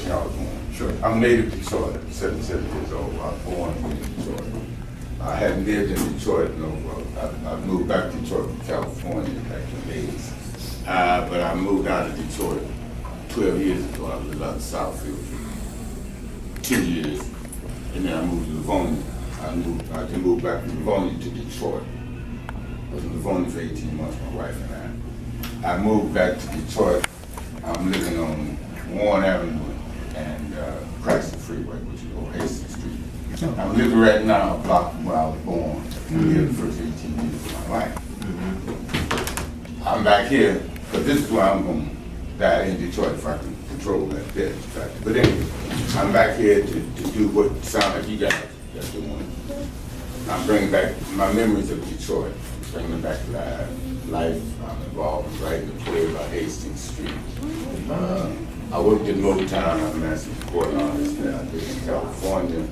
question I was on. Sure. I'm native Detroit, 77 years old. I was born in Detroit. I hadn't lived in Detroit, I moved back to Detroit from California back in the 80s. But I moved out of Detroit 12 years ago. I lived out in Southfield for 2 years, and then I moved to Livonia. I then moved back from Livonia to Detroit. I was in Livonia for 18 months, my wife and I. I moved back to Detroit. I'm living on Warren Avenue and Cranston Freeway, which is on Hastings Street. I'm living right now a block from where I was born. I'm here the first 18 years of my life. I'm back here, because this is where I'm going to die in Detroit if I can control that death factor. But anyway, I'm back here to do what sounds like you guys are doing. I'm bringing back my memories of Detroit, bringing back life. I'm involved in writing a play about Hastings Street. I worked in Motown. I'm an master recording artist now. I lived in California.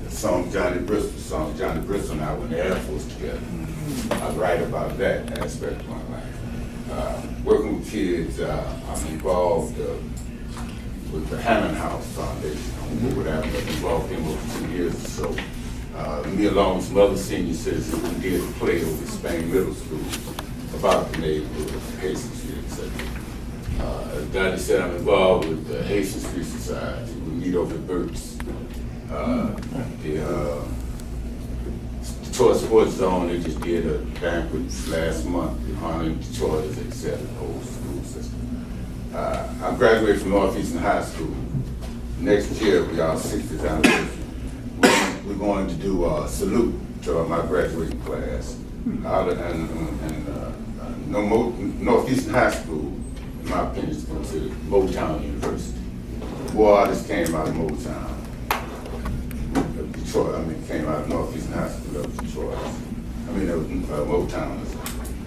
The song Johnny Bristol and I were in the Air Force together. I write about that aspect of my life. Working with kids, I'm involved with the Hammond House Foundation. I'm involved in over 2 years or so. Me along with some other senior citizens, we did a play over at Spain Middle School about the neighborhood of Hastings Street, etc. As Daddy said, I'm involved with the Hastings Street Society. We meet over at Burt's. The Detroit Sports Zone, they just did a banquet last month honoring Detroit as they said, the whole school system. I graduated from Northeastern High School. Next year, we are 60th anniversary. We're going to do a salute to my graduating class. Northeastern High School, in my opinion, is considered Motown University. More artists came out of Motown. Detroit, came out of Northeastern High School of Detroit. That was Motown.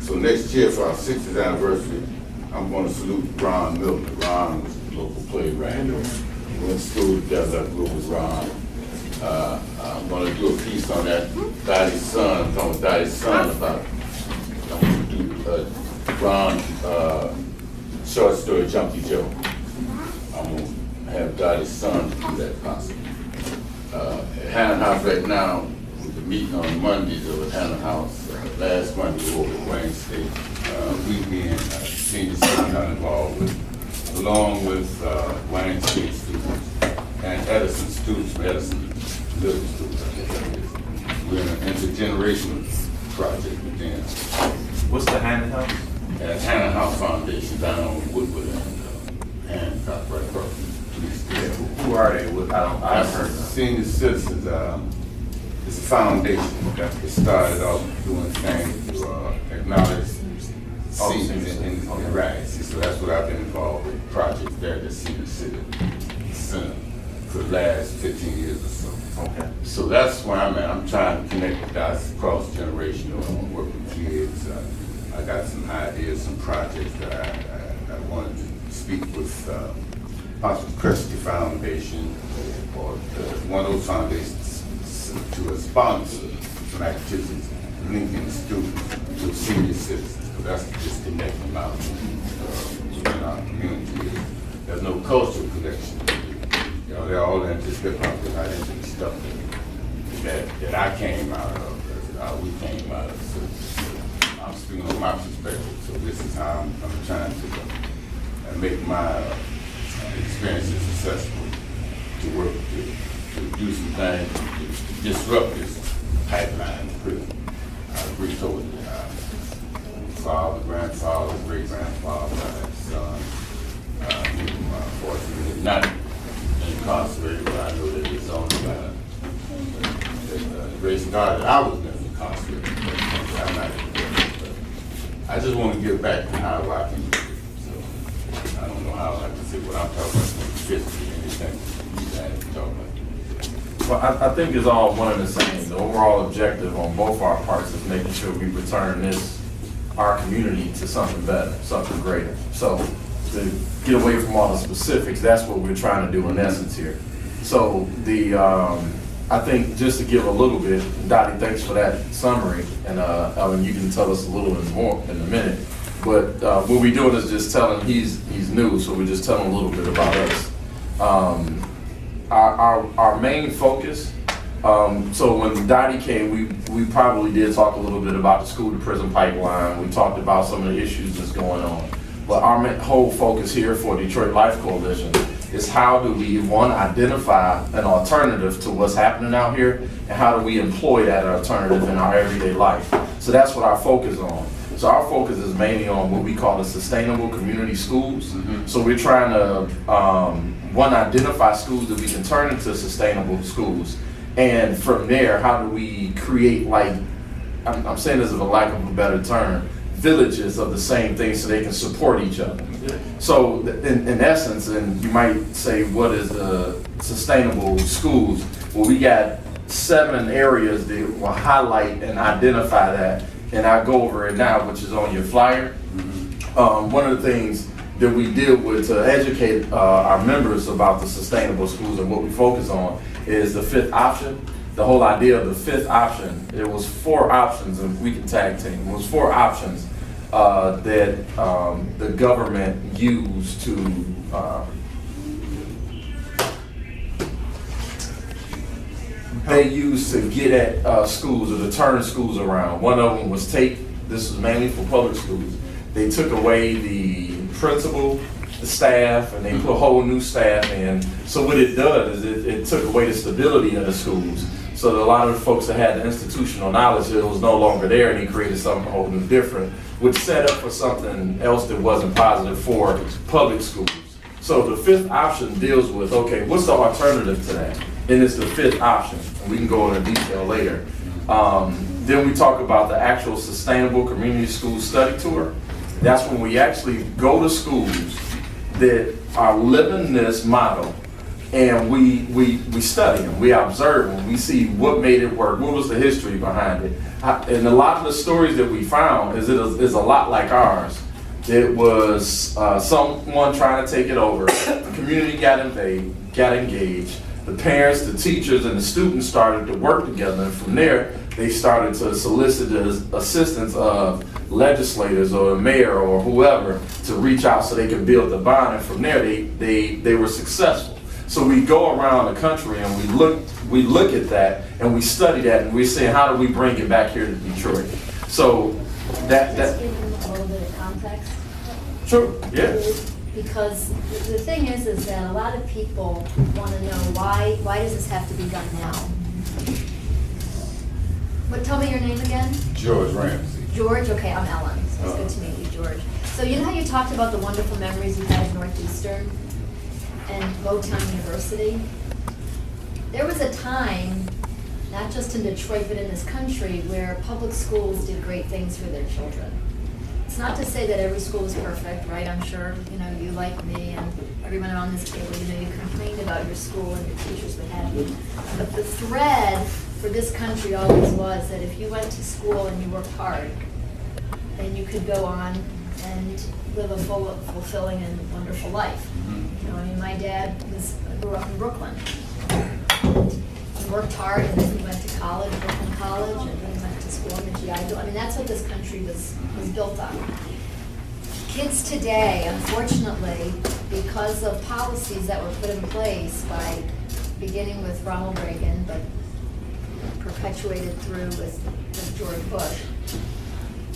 So next year for our 60th anniversary, I'm going to salute Ron Milton. Ron was a local playwright. We went to school together, I grew up with Ron. I'm going to do a piece on that, Dottie's son. I'm talking with Dottie's son about, I'm going to do Ron's short story, Junkie Joe. I'm going to have Dottie's son do that possibly. At Hammond House right now, we've been meeting on Mondays over at Hammond House. Last Monday over at Wayne State. Weekend, senior students I'm involved with, along with Wayne State students and Edison students from Edison Middle School. We're in an intergenerational project with them. What's the Hammond House? At Hammond House Foundation down on Woodward and Hancock, right across the police station. Who are they? I've heard of them. Senior citizens, it's a foundation. It started off doing things to acknowledge seniors in rights. So that's what I've been involved with, projects there at the senior center for the last 15 years or so. Okay. So that's where I'm at. I'm trying to connect the dots across generational. I want to work with kids. I got some ideas, some projects that I wanted to speak with possibly Christie Foundation or one of those foundations to sponsor some activities linking students with senior citizens. So that's just connecting them out in our community. There's no cultural connection. They're all into hip hop, they're not into the stuff that I came out of, that we came out of. So I'm speaking from my perspective. So this is how I'm trying to make my experiences successful, to work, to do some things, to disrupt this pipeline. I agree totally. Father, grandfather, great-grandfather, son, unfortunately, not incarcerated, but I know that it's only by the grace of God that I was never incarcerated. I'm not but I just want to give back to how I can do it. So I don't know how I can say what I'm talking about fits anything you guys are talking about. Well, I think it's all one and the same. The overall objective on both our parts is making sure we return our community to something better, something greater. So to get away from all the specifics, that's what we're trying to do in essence here. So I think just to give a little bit, Dottie, thanks for that summary, and you can tell us a little bit more in a minute. But what we're doing is just telling him he's new, so we're just telling him a little bit about us. Our main focus, so when Dottie came, we probably did talk a little bit about the school to prison pipeline. We talked about some of the issues that's going on. But our whole focus here for Detroit Life Coalition is how do we, one, identify an alternative to what's happening out here, and how do we employ that alternative in our everyday life. So that's what our focus is on. So our focus is mainly on what we call the sustainable community schools. Mm-hmm. So we're trying to, one, identify schools that we can turn into sustainable schools. And from there, how do we create, like, I'm saying this for lack of a better term, villages of the same thing so they can support each other. Yeah. So in essence, and you might say, what is the sustainable schools? Well, we got 7 areas that will highlight and identify that. And I'll go over it now, which is on your flyer. Mm-hmm. One of the things that we deal with to educate our members about the sustainable schools and what we focus on is the 5th option. The whole idea of the 5th option, it was 4 options, and we can tag team. It was 4 options that the government used to they used to get at schools or to turn schools around. One of them was this was mainly for public schools. They took away the principal, the staff, and they put a whole new staff in. So what it does is it took away the stability of the schools. So that a lot of the folks that had the institutional knowledge, it was no longer there, and he created something whole new different, which set up for something else that wasn't positive for public schools. So the 5th option deals with, okay, what's the alternative to that? And it's the 5th option, and we can go into detail later. Then we talk about the actual sustainable community school study tour. That's when we actually go to schools that are living this model, and we study them, we observe them, we see what made it work, what was the history behind it. And a lot of the stories that we found is a lot like ours. It was someone trying to take it over, the community got engaged, the parents, the teachers, and the students started to work together, and from there, they started to solicit the assistance of legislators or the mayor or whoever to reach out so they could build the bond, and from there, they were successful. So we go around the country and we look at that and we study that, and we're saying, how do we bring it back here to Detroit? So Just give them a little bit of context. Sure, yeah. Because the thing is that a lot of people want to know why does this have to be done now? But tell me your name again. George Ramsey. George, okay, I'm Ellen. So it's good to meet you, George. So you know how you talked about the wonderful memories you had at Northeastern and Motown University? There was a time, not just in Detroit, but in this country, where public schools did great things for their children. It's not to say that every school is perfect, right? I'm sure, you like me and everyone around this table, you complained about your school and your teachers, what have you. But the thread for this country always was that if you went to school and you worked hard, then you could go on and live a fulfilling and wonderful life. My dad grew up in Brooklyn. He worked hard, and then he went to college, Brooklyn College, and then he went to school in the GI Bill. That's what this country was built on. Kids today, unfortunately, because of policies that were put in place by beginning with Ronald Reagan, but perpetuated through with George Bush,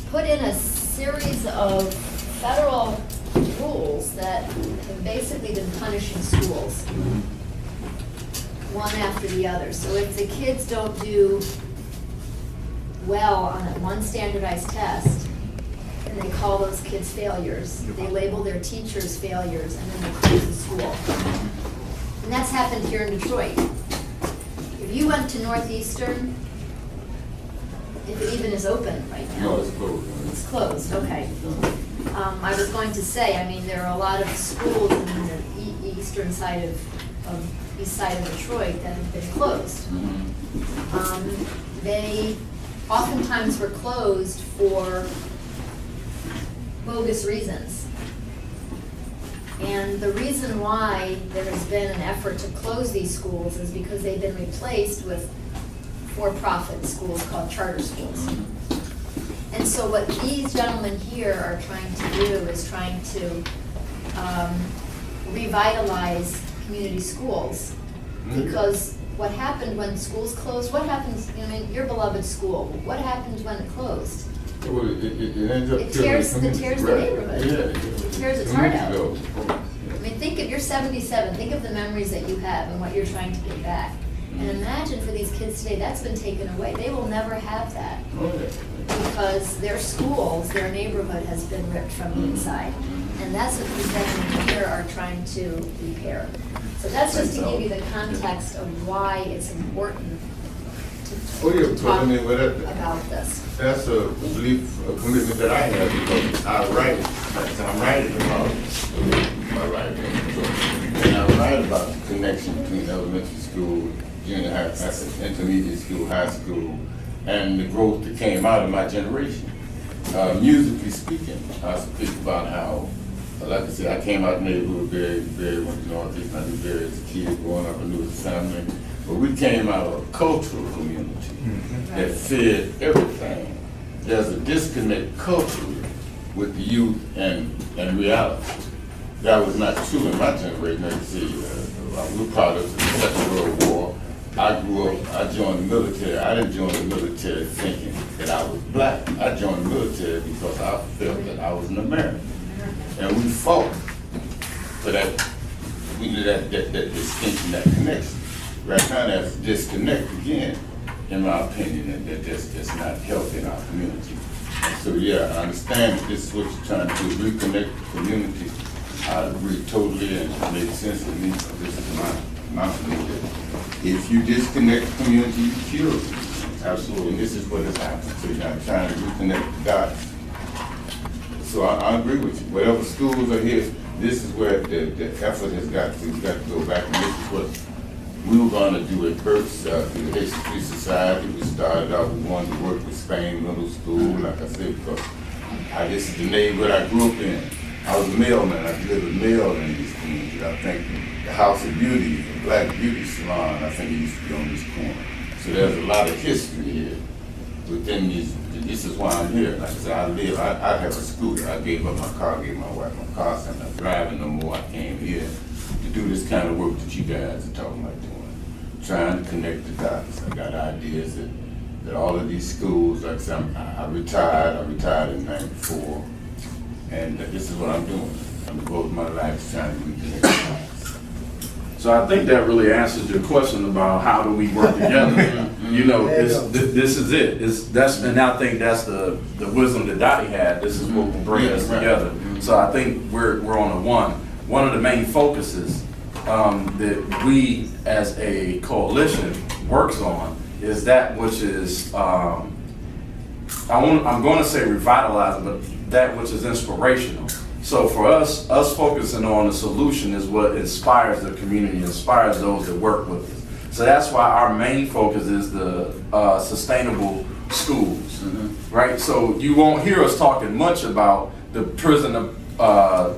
put in a series of federal rules that have basically been punishing schools, one after the other. So if the kids don't do well on that one standardized test, and they call those kids failures, they label their teachers failures, and then they close the school. And that's happened here in Detroit. If you went to Northeastern, if it even is open right now. No, it's closed. It's closed, okay. I was going to say, there are a lot of schools in the eastern side of east side of Detroit that have been closed. They oftentimes were closed for bogus reasons. And the reason why there has been an effort to close these schools is because they've been replaced with for-profit schools called charter schools. And so what these gentlemen here are trying to do is trying to revitalize community schools. Because what happened when schools closed, what happens, I mean, your beloved school, what happened when it closed? Well, it ends up It killing tears the the community. neighborhood. Yeah. It tears its heart out. Community goes. I mean, think if you're 77, think of the memories that you have and what you're trying to get back. And imagine for these kids today, that's been taken away. They will never have that Oh, yeah. because their schools, their neighborhood has been ripped from the inside. And that's what these gentlemen here are trying to repair. So that's just to give you the context of why it's important Oh, yeah, to because talk I mean, well, about this. that's a belief, a commitment that I have because I write, I'm writing about my writing. And I write about the connection between elementary school, junior high, intermediate school, high school, and the growth that came out of my generation. Musically speaking, I speak about how, like I said, I came out of the neighborhood very went to Northeast, and I knew very as a kid growing up, I knew as a family. But we came out of a cultural community that fed everything. There's a disconnect culturally with the youth and reality. That was not true in my generation. Like you see, we're products of the Second World War. I grew up, I joined the military. I didn't join the military thinking that I was black. I joined the military because I felt that I was an American. And we fought for that, we knew that distinction, that connection. Right now, that's a disconnect again, in my opinion, and that's not healthy in our community. So yeah, I understand that this is what you're trying to do, reconnect the community. I agree totally, and it makes sense to me. So this is my belief. If you disconnect the community, you kill it. Absolutely, and this is what has happened. So you're not trying to reconnect the dots. So I agree with you. Whatever schools are here, this is where the effort has got to go back, and this is what we were going to do at Berks, through the History Society. We started out, we wanted to work with Spain Middle School, like I said, because this is the neighborhood I grew up in. I was a mailman, I delivered mail in these communities. I think the House of Beauty, the Black Beauty Salon, I think it used to be on this corner. So there's a lot of history here within these. This is why I'm here. Like I said, I have a scooter. I gave up my car, gave my wife my car, so I'm not driving no more. I came here to do this kind of work that you guys are talking about doing. Trying to connect the dots. I got ideas that all of these schools, like I said, I retired in '94, and this is what I'm doing. I'm devoting my life to trying to reconnect the dots. So I think that really answers your question about how do we work together. You know, this is it. And I think that's the wisdom that Dottie had. This is what will bring us together. So I think we're on a one. One of the main focuses that we as a coalition works on is that which is I'm going to say revitalizing, but that which is inspirational. So for us focusing on the solution is what inspires the community, inspires those that work with us. So that's why our main focus is the sustainable schools, right? So you won't hear us talking much about the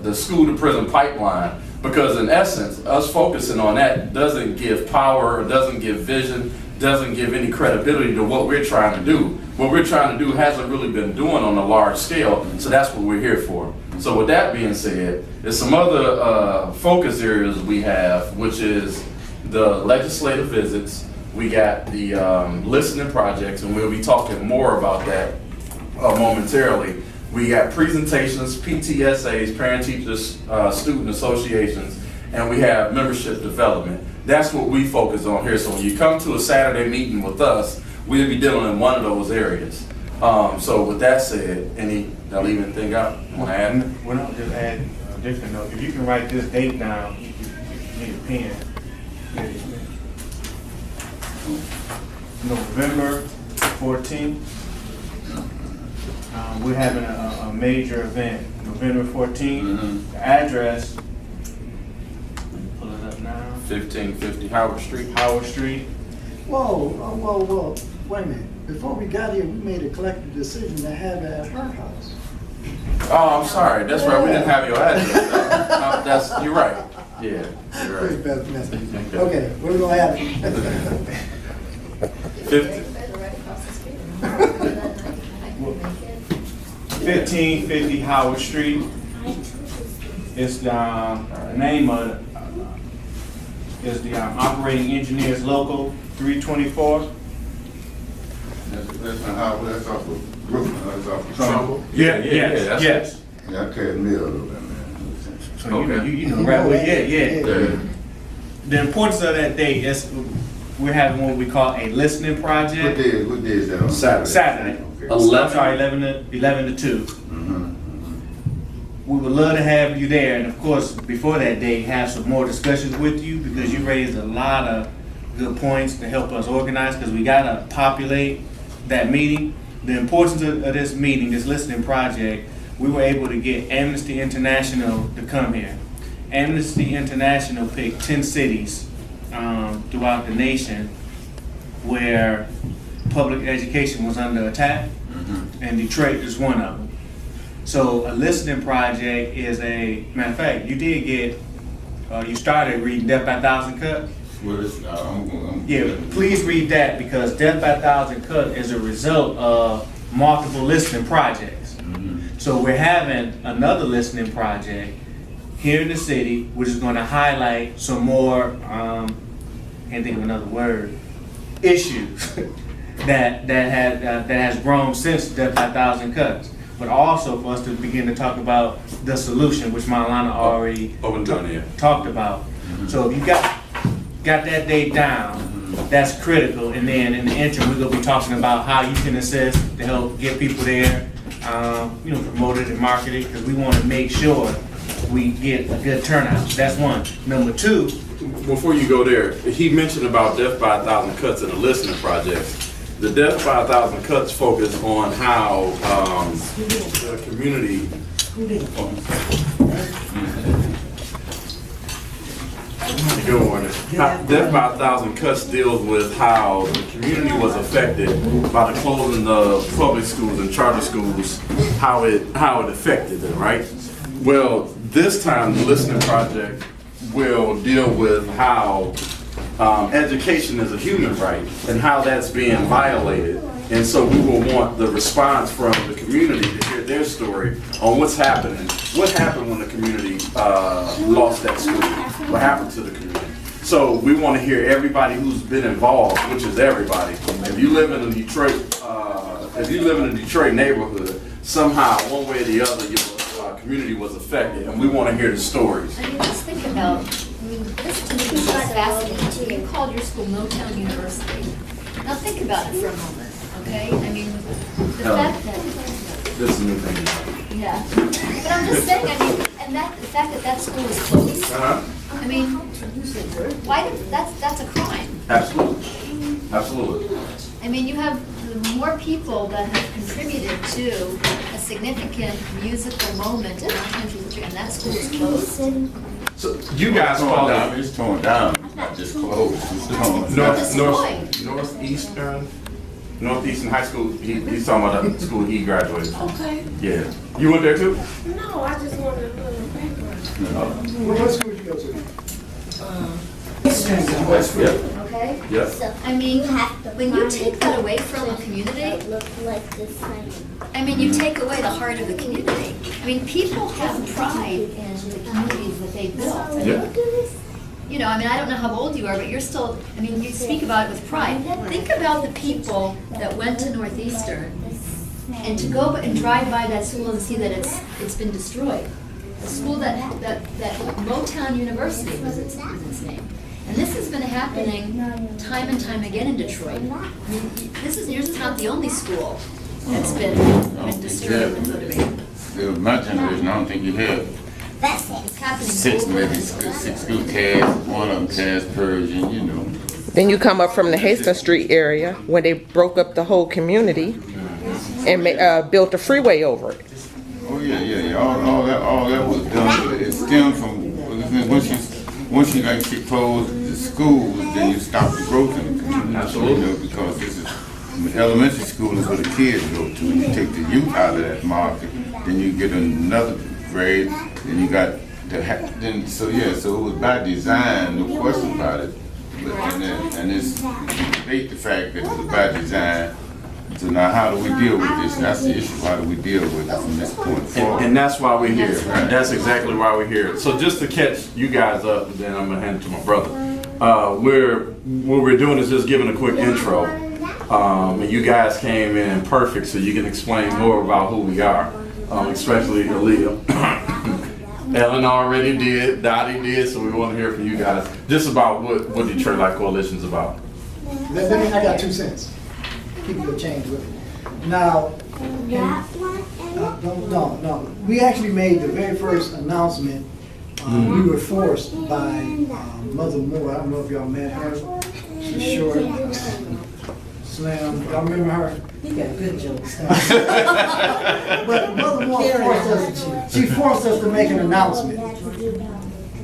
the school to prison pipeline, because in essence, us focusing on that doesn't give power, doesn't give vision, doesn't give any credibility to what we're trying to do. What we're trying to do hasn't really been doing on a large scale, so that's what we're here for. So with that being said, there's some other focus areas we have, which is the legislative visits. We got the listening projects, and we'll be talking more about that momentarily. We got presentations, PTSAs, parent-teachers, student associations, and we have membership development. That's what we focus on here. So when you come to a Saturday meeting with us, we'll be dealing in one of those areas. So with that said, did I leave anything out? Want to add? Well, I'll just add a different note. If you can write this date down, you need a pen. November 14th. We're having a major event, November 14th. The address, pull it up now. 1550 Howard Street. Howard Street. Whoa. Wait a minute. Before we got here, we made a collective decision to have it at her house. Oh, I'm sorry. That's right. We didn't have your address. You're right. Yeah, you're right. Okay, we're gonna have it. 50. Right across the street. I can make it. 1550 Howard Street. It's the name of it is the Operating Engineers Local 324. That's not how, that's off of Brooklyn, that's off of Trumbull. Yes. Yeah, I carried me a little bit, man. So Okay. you know right away. Yeah. Yeah. The importance of that day is we're having what we call a listening What project. day is that on? Saturday. Okay. I'm sorry, 11 to 2. Mhm. We would love to have you there, and of course, before that day, have some more discussions with you, because you raised a lot of good points to help us organize, because we gotta populate that meeting. The importance of this meeting, this listening project, we were able to get Amnesty International to come here. Amnesty International picked 10 cities throughout the nation where public education was under attack, and Detroit is one of them. So a listening project is matter of fact, you did get, you started reading Death by Thousand Cut. Well, it's, I'm Yeah, please read that, because Death by Thousand Cut is a result of multiple listening projects. So we're having another listening project here in the city, which is gonna highlight some more, can't think of another word, issues that has grown since Death by Thousand Cuts. But also for us to begin to talk about the solution, which Marlana already Open down here. talked about. So if you got that date down, that's critical. And then in the interim, we're gonna be talking about how you can assist to help get people there, promote it and market it, because we wanna make sure we get a good turnout. That's one. Number two, Before you go there, he mentioned about Death by a Thousand Cuts and the listening project. The Death by a Thousand Cuts focus on how the community. Good morning. Death by a Thousand Cuts deals with how the community was affected by the closing of public schools and charter schools, how it affected them, right? Well, this time the listening project will deal with how education is a human right and how that's being violated. And so we will want the response from the community to hear their story on what's happening. What happened when the community lost that school? What happened to the community? So we want to hear everybody who's been involved, which is everybody. If you live in a Detroit neighborhood, somehow, one way or the other, your community was affected, and we want to hear the stories. I mean, let's think about, this to me is fascinating. You called your school Motown University. Now think about it for a moment, okay? I mean, the fact that, This is a new thing. yeah. But I'm just saying, I mean, and the fact that that school is closed, I mean, that's a crime. Absolutely. Absolutely. I mean, you have more people that have contributed to a significant musical moment in our country's history, and that school is closed. So you guys torn call down, it it's torn down, it's not just closed, it's torn Northeastern High School. He's talking about the school he graduated from. Okay. Yeah. You went there too? No, I just wanted a little background. What school did you go to? Yeah. Okay? Yeah. So I mean, when you find take that away from a community, that look like the same. I mean, you take away the heart of the community. I mean, people have pride in the communities that they built. I mean, Yeah. you know, I mean, I don't know how old you are, but you're still, I mean, you speak about it with pride. Think about the people that went to Northeastern and to go and drive by that school and see that it's been destroyed. A school that Motown University was its name. And this has been happening time and time again in Detroit. I mean, this is not the only school that's been destroyed and looted. My generation, I don't think you have It's happening. six over and cast, over. one of them cast Persian, you know. Then you come up from the Hastings Street area when they broke up the whole community and built a freeway over it. Oh, yeah, all that was done, it stemmed from, once you like to close the schools, then you stop the growth in the community. Absolutely. You know, because this is, elementary school is where the kids go to. You take the youth out of that market, then you get another grade, then you got so it was by design, no question about it. But and it's debate the fact that it was by design, So now how do we deal with this? That's the issue. How do we deal with it from this point forward? And that's why we're here. That's exactly why we're here. So just to catch you guys up, then I'm gonna hand it to my brother. What we're doing is just giving a quick intro. And you guys came in perfect, so you can explain more about who we are, especially Aaliyah. Ellen already did, Dottie did, so we want to hear from you guys just about what Detroit Life Coalition is about. I got 2 cents. People will change with it. Now, no. We actually made the very first announcement. We were forced by Mother Moore. I don't know if y'all met her. She's short, slim. Y'all remember her? You got good jokes. But Mother Moore she forced us to make an announcement.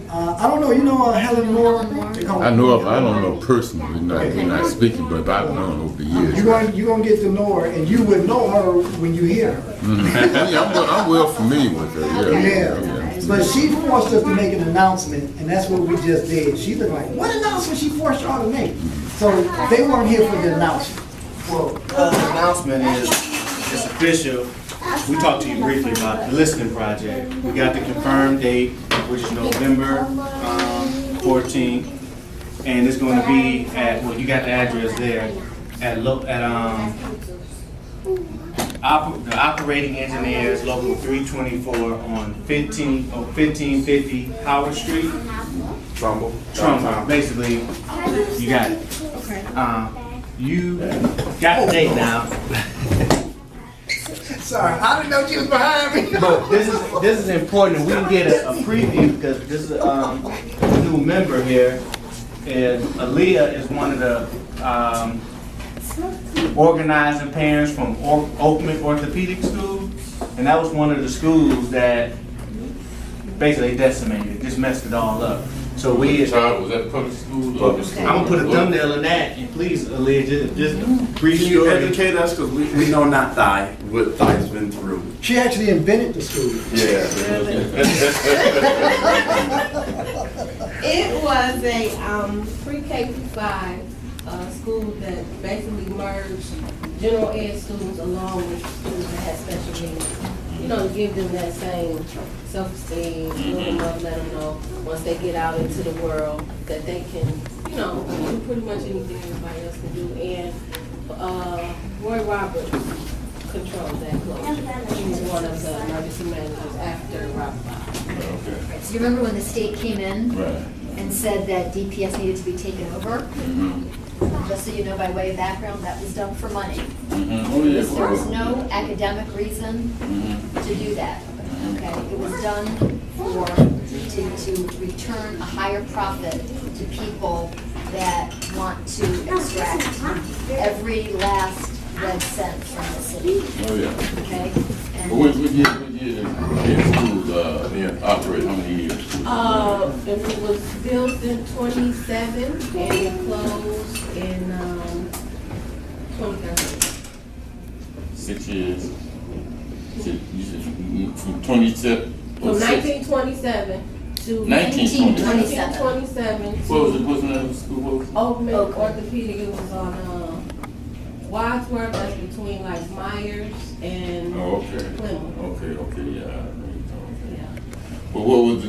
I don't know, you know Helen Moore? I know of, I don't know personally, we're not speaking, but I've known over the years. You're gonna get to know her, and you would know her when you hear her. Yeah, I'm well familiar with her, Yeah, but she forced us to make an announcement, and that's what we just did. She looked like, what announcement she forced y'all to make? So they weren't here for the announcement. Well, the announcement is, it's official. We talked to you briefly about the listening project. We got the confirmed date, which is November 14th. And it's going to be at, well, you got the address there, at the operating engineers, local 324 on 1550 Howard Street. Trumbull. Basically, you got it. Okay. You got the date now. Sorry, I didn't know she was behind me. But this is important. We can get a preview because this is a new member here. And Aaliyah is one of the organizing parents from Oakman Orthopedic School, and that was one of the schools that basically decimated, just messed it all up. So we. Was that public school? I'm gonna put a thumbnail in that, and please, Aaliyah, just brief Can you story. educate us, because we know not Thai, what Thai's been through. She actually invented the school. Yeah. It was a pre-K through 5 school that basically merged general ed students along with students that had special needs. You know, to give them that same self-esteem, build them up, let them know once they get out into the world that they can, you know, do pretty much anything everybody else can do. And Roy Roberts controls that closure. He was one of the emergency managers after Robert. Right, so you remember when the state came in and said that DPS needed to be taken over? Just so you know, by way of background, that was done for money. There was no academic reason to do that. Okay, it was done to return a higher profit to people that want to extract every last red cent from the city. Okay? And What year did schools operate? How many years? It was built in 27 and it closed in 2013. 6 years. You said from 27? From 1927 to 1927. 1927 What was the name of the school? What was it? Oakman Orthopedic. It was on Wadsworth. That's between like Myers and Oh, okay. Plymouth. Okay, yeah. Yeah. But what was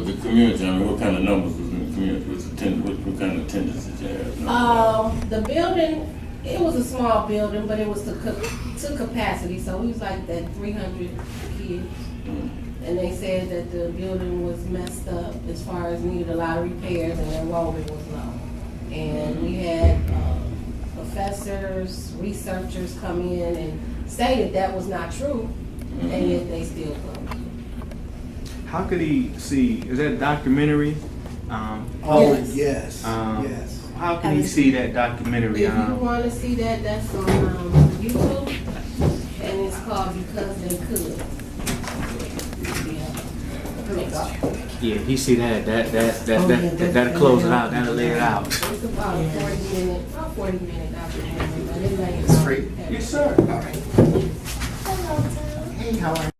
the community? I mean, what kind of numbers was in the community? What kind of attendance did you have? The building, it was a small building, but it was to capacity. So we was like that 300 kids. And they said that the building was messed up as far as needed a lot of repairs and enrollment was low. And we had professors, researchers come in and stated that was not true, and yet they still closed. How could he see? Is that a documentary? Yes. Yes. Yes. How can he see that documentary? If you want to see that, that's on YouTube, and it's called Because They Could. Yeah, he see that. That'll close it out. That'll lay it out. It's about a 40 minute documentary. It's free. Yes, sir. Hey, how are you?